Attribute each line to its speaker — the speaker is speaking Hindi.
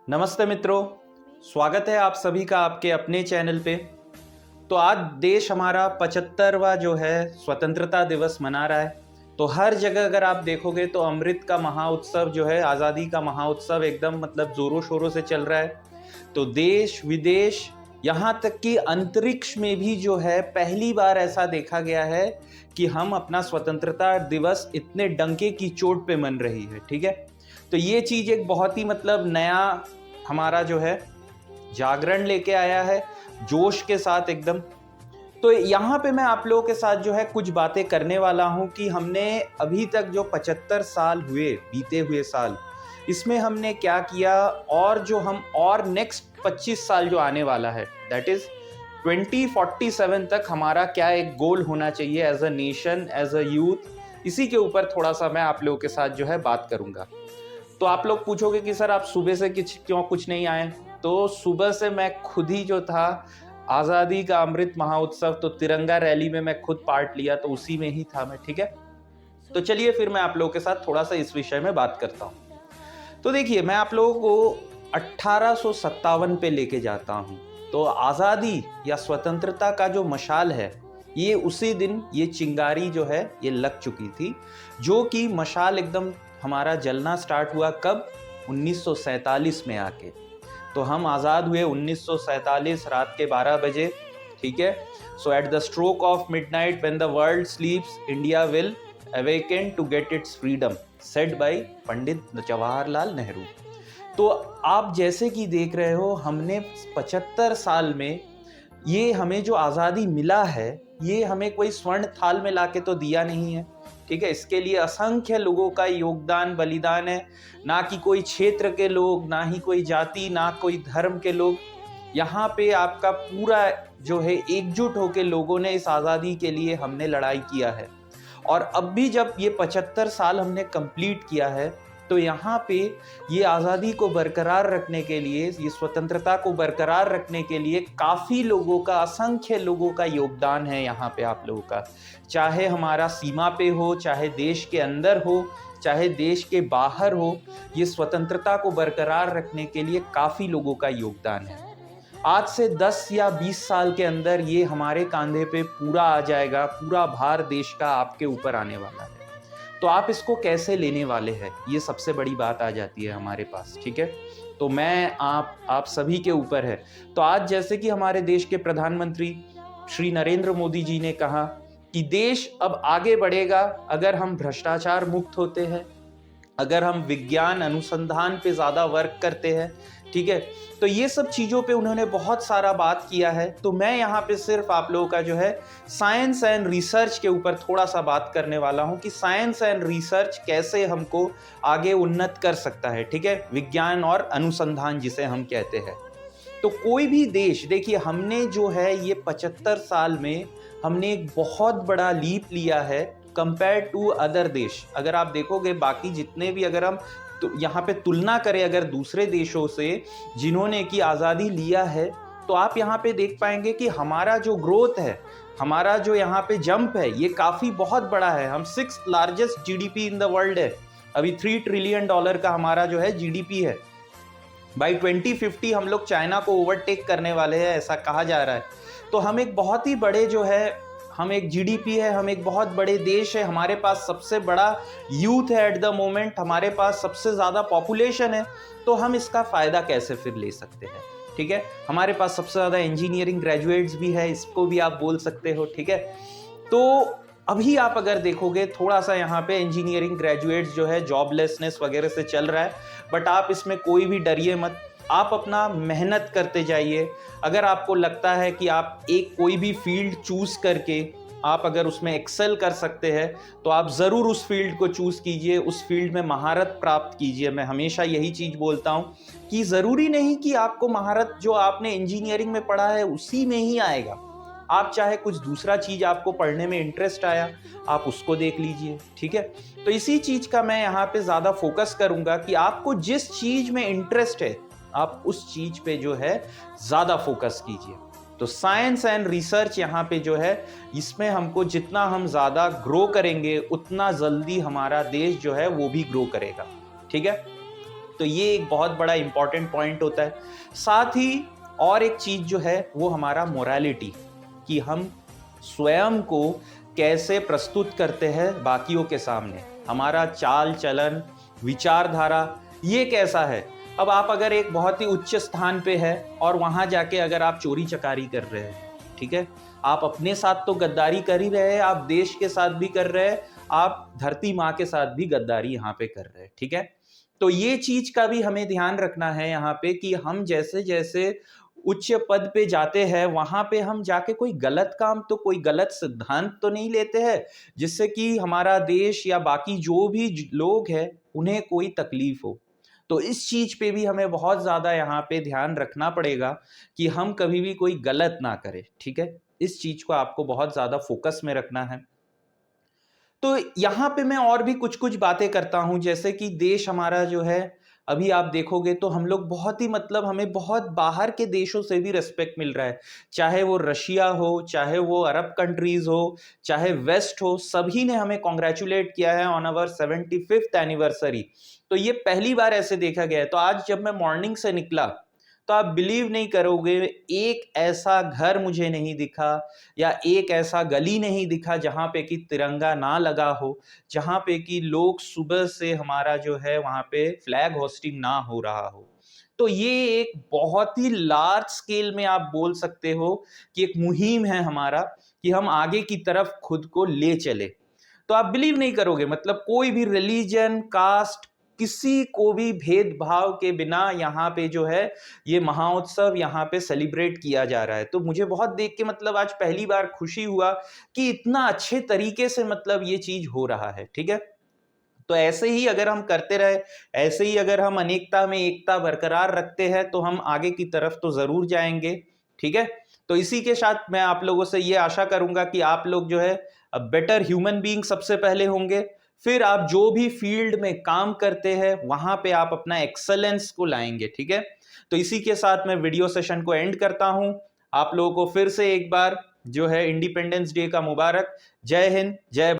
Speaker 1: नमस्ते मित्रों, स्वागत है आप सभी का आपके अपने चैनल पे। तो आज देश हमारा 75वां जो है स्वतंत्रता दिवस मना रहा है। तो हर जगह अगर आप देखोगे तो अमृत का महाउत्सव जो है, आज़ादी का महाउत्सव एकदम मतलब जोरों शोरों से चल रहा है। तो देश विदेश यहाँ तक कि अंतरिक्ष में भी जो है पहली बार ऐसा देखा गया है कि हम अपना स्वतंत्रता दिवस इतने डंके की चोट पे मन रही है। ठीक है, तो ये चीज़ एक बहुत ही मतलब नया हमारा जो है जागरण लेके आया है, जोश के साथ एकदम। तो यहाँ पे मैं आप लोगों के साथ जो है कुछ बातें करने वाला हूँ कि हमने अभी तक जो 75 साल हुए, बीते हुए साल, इसमें हमने क्या किया और जो हम और नेक्स्ट 25 साल जो आने वाला है, दैट इज 2047 तक हमारा क्या एक गोल होना चाहिए as a nation, as a youth. इसी के ऊपर थोड़ा सा मैं आप लोगों के साथ जो है बात करूंगा। तो आप लोग पूछोगे कि सर आप सुबह से क्यों कुछ नहीं आए। तो सुबह से मैं खुद ही जो था आज़ादी का अमृत महोत्सव, तो तिरंगा रैली में मैं खुद पार्ट लिया, तो उसी में ही था मैं। ठीक है, तो चलिए फिर मैं आप लोगों के साथ थोड़ा सा इस विषय में बात करता हूँ। तो देखिए, मैं आप लोगों को 1857 पे लेके जाता हूँ। तो आज़ादी या स्वतंत्रता का जो मशाल है, ये उसी दिन ये चिंगारी जो है ये लग चुकी थी, जो कि मशाल एकदम हमारा जलना स्टार्ट हुआ कब? 1947 में आके। तो हम आज़ाद हुए 1947 रात के 12 बजे। ठीक है, so at the stroke of midnight when the world sleeps India will awaken to get its freedom, said by Pandit Jawaharlal Nehru. तो आप जैसे कि देख रहे हो, हमने 75 साल में ये हमें जो आज़ादी मिला है, ये हमें कोई स्वर्ण थाल में लाके तो दिया नहीं है। ठीक है, इसके लिए असंख्य लोगों का योगदान, बलिदान है। ना कि कोई क्षेत्र के लोग, ना ही कोई जाति, ना कोई धर्म के लोग। यहाँ पे आपका पूरा जो है एकजुट होकर लोगों ने इस आज़ादी के लिए हमने लड़ाई किया है। और अब भी जब ये 75 साल हमने कंप्लीट किया है, तो यहाँ पे ये आज़ादी को बरकरार रखने के लिए, ये स्वतंत्रता को बरकरार रखने के लिए काफ़ी लोगों का, असंख्य लोगों का योगदान है यहाँ पे आप लोगों का। चाहे हमारा सीमा पे हो, चाहे देश के अंदर हो, चाहे देश के बाहर हो, ये स्वतंत्रता को बरकरार रखने के लिए काफ़ी लोगों का योगदान है। आज से 10 या 20 साल के अंदर ये हमारे कांधे पे पूरा आ जाएगा, पूरा भार देश का आपके ऊपर आने वाला है। तो आप इसको कैसे लेने वाले हैं, ये सबसे बड़ी बात आ जाती है हमारे पास। ठीक है, तो मैं आप सभी के ऊपर है। तो आज जैसे कि हमारे देश के प्रधानमंत्री श्री नरेंद्र मोदी जी ने कहा कि देश अब आगे बढ़ेगा अगर हम भ्रष्टाचार मुक्त होते हैं, अगर हम विज्ञान अनुसंधान पे ज़्यादा वर्क करते हैं। ठीक है, तो ये सब चीज़ों पे उन्होंने बहुत सारा बात किया है। तो मैं यहाँ पे सिर्फ आप लोगों का जो है साइंस एंड रिसर्च के ऊपर थोड़ा सा बात करने वाला हूँ कि साइंस एंड रिसर्च कैसे हमको आगे उन्नत कर सकता है। ठीक है, विज्ञान और अनुसंधान जिसे हम कहते हैं। तो कोई भी देश, देखिए हमने जो है ये 75 साल में हमने एक बहुत बड़ा लीप लिया है कंपेयर टू अदर देश। अगर आप देखोगे बाकी जितने भी, अगर हम तो यहाँ पे तुलना करें अगर दूसरे देशों से जिन्होंने की आज़ादी लिया है, तो आप यहाँ पे देख पाएंगे कि हमारा जो ग्रोथ है, हमारा जो यहाँ पे जंप है, ये काफ़ी बहुत बड़ा है। हम 6th largest GDP in the world है। अभी $3 ट्रिलियन का हमारा जो है जीडीपी है। बाई 2050 हम लोग चाइना को ओवरटेक करने वाले हैं, ऐसा कहा जा रहा है। तो हम एक बहुत ही बड़े जो है, हम एक जीडीपी है, हम एक बहुत बड़े देश है, हमारे पास सबसे बड़ा यूथ है एट द मोमेंट, हमारे पास सबसे ज़्यादा पॉपुलेशन है। तो हम इसका फ़ायदा कैसे फिर ले सकते हैं? ठीक है, हमारे पास सबसे ज़्यादा इंजीनियरिंग ग्रेजुएट्स भी है, इसको भी आप बोल सकते हो। ठीक है, तो अभी आप अगर देखोगे थोड़ा सा यहाँ पे इंजीनियरिंग ग्रेजुएट्स जो है जॉबलेसनेस वगैरह से चल रहा है, बट आप इसमें कोई भी डरिए मत। आप अपना मेहनत करते जाइए। अगर आपको लगता है कि आप एक कोई भी फील्ड चूज करके आप अगर उसमें एक्सेल कर सकते हैं, तो आप ज़रूर उस फील्ड को चूज़ कीजिए, उस फील्ड में महारत प्राप्त कीजिए। मैं हमेशा यही चीज़ बोलता हूँ कि ज़रूरी नहीं कि आपको महारत जो आपने इंजीनियरिंग में पढ़ा है उसी में ही आएगा। आप चाहे कुछ दूसरा चीज़ आपको पढ़ने में इंटरेस्ट आया, आप उसको देख लीजिए। ठीक है, तो इसी चीज़ का मैं यहाँ पे ज़्यादा फोकस करूँगा कि आपको जिस चीज़ में इंटरेस्ट है, आप उस चीज़ पे जो है ज़्यादा फोकस कीजिए। तो साइंस एंड रिसर्च यहाँ पे जो है, इसमें हमको जितना हम ज़्यादा ग्रो करेंगे, उतना जल्दी हमारा देश जो है वो भी ग्रो करेगा। ठीक है, तो ये एक बहुत बड़ा इंपॉर्टेंट पॉइंट होता है। साथ ही और एक चीज जो है वो हमारा मोरालिटी, कि हम स्वयं को कैसे प्रस्तुत करते हैं बाकियों के सामने, हमारा चाल चलन, विचारधारा ये कैसा है। अब आप अगर एक बहुत ही उच्च स्थान पे है और वहां जाके अगर आप चोरी चकारी कर रहे हैं, ठीक है, आप अपने साथ तो गद्दारी कर ही रहे हैं, आप देश के साथ भी कर रहे हैं, आप धरती माँ के साथ भी गद्दारी यहाँ पे कर रहे हैं, ठीक है। तो ये चीज का भी हमें ध्यान रखना है यहाँ पे, कि हम जैसे जैसे उच्च पद पे जाते हैं वहां पे हम जाके कोई गलत काम, तो कोई गलत सिद्धांत तो नहीं लेते हैं जिससे कि हमारा देश या बाकी जो भी लोग हैं उन्हें कोई तकलीफ हो। तो इस चीज पे भी हमें बहुत ज्यादा यहाँ पे ध्यान रखना पड़ेगा कि हम कभी भी कोई गलत ना करें, ठीक है। इस चीज को आपको बहुत ज्यादा फोकस में रखना है। तो यहाँ पे मैं और भी कुछ कुछ बातें करता हूं, जैसे कि देश हमारा जो है, अभी आप देखोगे तो हम लोग बहुत ही मतलब हमें बहुत बाहर के देशों से भी रिस्पेक्ट मिल रहा है, चाहे वो रशिया हो, चाहे वो अरब कंट्रीज हो, चाहे वेस्ट हो, सभी ने हमें कॉन्ग्रेचुलेट किया है ऑन अवर 75th एनिवर्सरी। तो ये पहली बार ऐसे देखा गया है। तो आज जब मैं मॉर्निंग से निकला तो आप बिलीव नहीं करोगे, एक ऐसा घर मुझे नहीं दिखा या एक ऐसा गली नहीं दिखा जहां पे कि तिरंगा ना लगा हो, जहां पे कि लोग सुबह से हमारा जो है वहां पे फ्लैग होस्टिंग ना हो रहा हो। तो ये एक बहुत ही लार्ज स्केल में आप बोल सकते हो कि एक मुहिम है हमारा, कि हम आगे की तरफ खुद को ले चले। तो आप बिलीव नहीं करोगे, मतलब कोई भी रिलीजन, कास्ट, किसी को भी भेदभाव के बिना यहाँ पे जो है ये महाउत्सव यहाँ पे सेलिब्रेट किया जा रहा है। तो मुझे बहुत देख के मतलब आज पहली बार खुशी हुआ कि इतना अच्छे तरीके से मतलब ये चीज हो रहा है, ठीक है। तो ऐसे ही अगर हम करते रहे, ऐसे ही अगर हम अनेकता में एकता बरकरार रखते हैं तो हम आगे की तरफ तो जरूर जाएंगे, ठीक है। तो इसी के साथ मैं आप लोगों से ये आशा करूंगा कि आप लोग जो है बेटर ह्यूमन बीइंग सबसे पहले होंगे, फिर आप जो भी फील्ड में काम करते हैं वहां पे आप अपना एक्सेलेंस को लाएंगे, ठीक है। तो इसी के साथ मैं वीडियो सेशन को एंड करता हूं। आप लोगों को फिर से एक बार जो है इंडिपेंडेंस डे का मुबारक। जय हिंद, जय